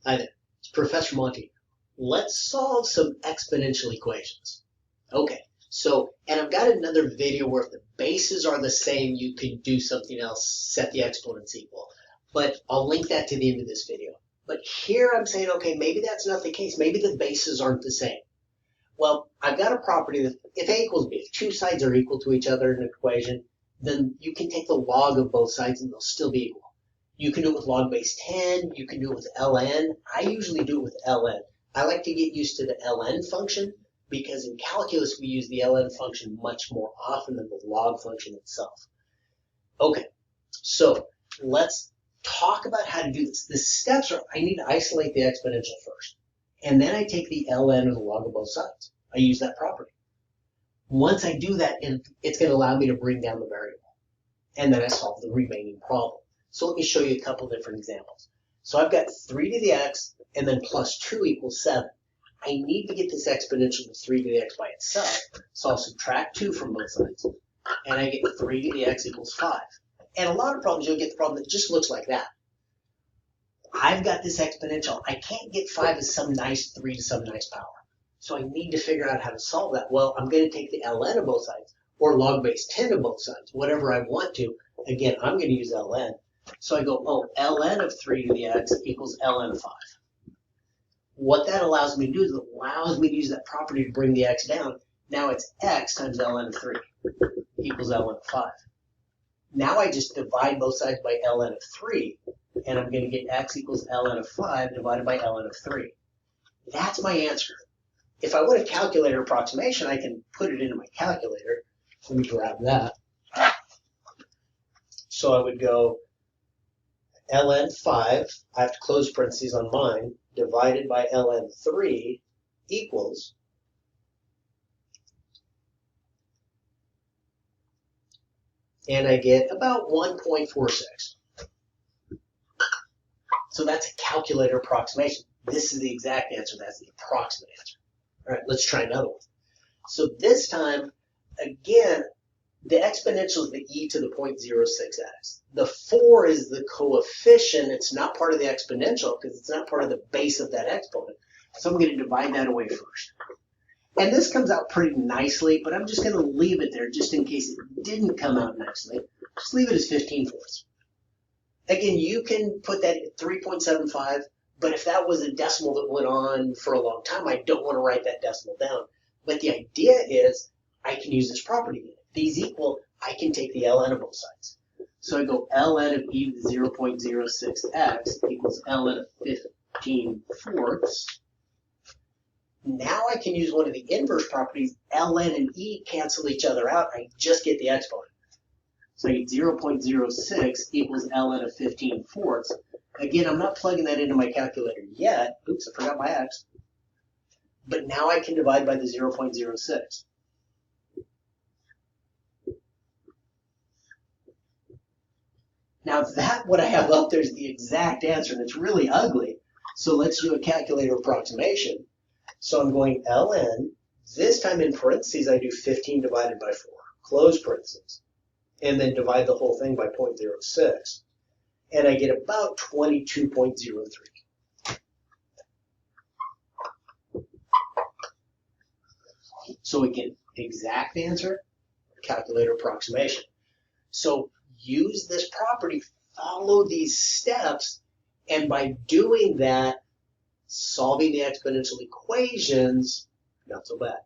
Hi there, it's Professor Monty. Let's solve some exponential equations. Okay, and I've got another video where if the bases are the same, you can do something else, set the exponents equal. But I'll link that to the end of this video. But here I'm saying, okay, maybe that's not the case. Maybe the bases aren't the same. Well, I've got a property that if A equals B, if two sides are equal to each other in an equation, then you can take the log of both sides and they'll still be equal. You can do it with log base 10. You can do it with ln. I usually do it with ln. I like to get used to the ln function because in calculus we use the ln function much more often than the log function itself. Okay, so let's talk about how to do this. The steps are I need to isolate the exponential first. And then I take the ln or the log of both sides. I use that property. Once I do that, it's going to allow me to bring down the variable. And then I solve the remaining problem. So let me show you a couple different examples. So I've got 3 to the x and then plus 2 equals 7. I need to get this exponential to 3 to the x by itself. So I'll subtract 2 from both sides. And I get 3 to the x equals 5. And a lot of problems, you'll get the problem that just looks like that. I've got this exponential. I can't get 5 as some nice 3 to some nice power. So I need to figure out how to solve that. Well, I'm going to take the ln of both sides or log base 10 of both sides, whatever I want to. Again, I'm going to use ln. So I go, oh, ln of 3 to the x equals ln of 5. What that allows me to do is it allows me to use that property to bring the x down. Now it's x times ln of 3 equals ln of 5. Now I just divide both sides by ln of 3, and I'm going to get x equals ln of 5 divided by ln of 3. That's my answer. If I want a calculator approximation, I can put it into my calculator. Let me grab that. So I would go ln 5, I have to close parentheses on mine, divided by ln 3 equals, and I get about 1.46. So that's a calculator approximation. This is the exact answer. That's the approximate answer. All right, let's try another one. So this time, again, the exponential is the e to the 0.06x. The 4 is the coefficient. It's not part of the exponential because it's not part of the base of that exponent. So I'm going to divide that away first. And this comes out pretty nicely, but I'm just going to leave it there just in case it didn't come out nicely. Just leave it as 15/4. Again, you can put that at 3.75, but if that was a decimal that went on for a long time, I don't want to write that decimal down. But the idea is I can use this property. If these equal, I can take the ln of both sides. So I go ln of e to the 0.06x equals ln of 15/4. Now I can use one of the inverse properties. ln and e cancel each other out. I just get the exponent. So I get 0.06 equals ln of 15/4. Again, I'm not plugging that into my calculator yet. Oops, I forgot my x. But now I can divide by the 0.06. Now what I have up there is the exact answer, and it's really ugly. So let's do a calculator approximation. So I'm going ln. This time in parentheses, I do 15 divided by 4. Close parentheses. And then divide the whole thing by 0.06. And I get about 22.03. So again, exact answer, calculator approximation. So use this property, follow these steps, and by doing that, solving the exponential equations, not so bad.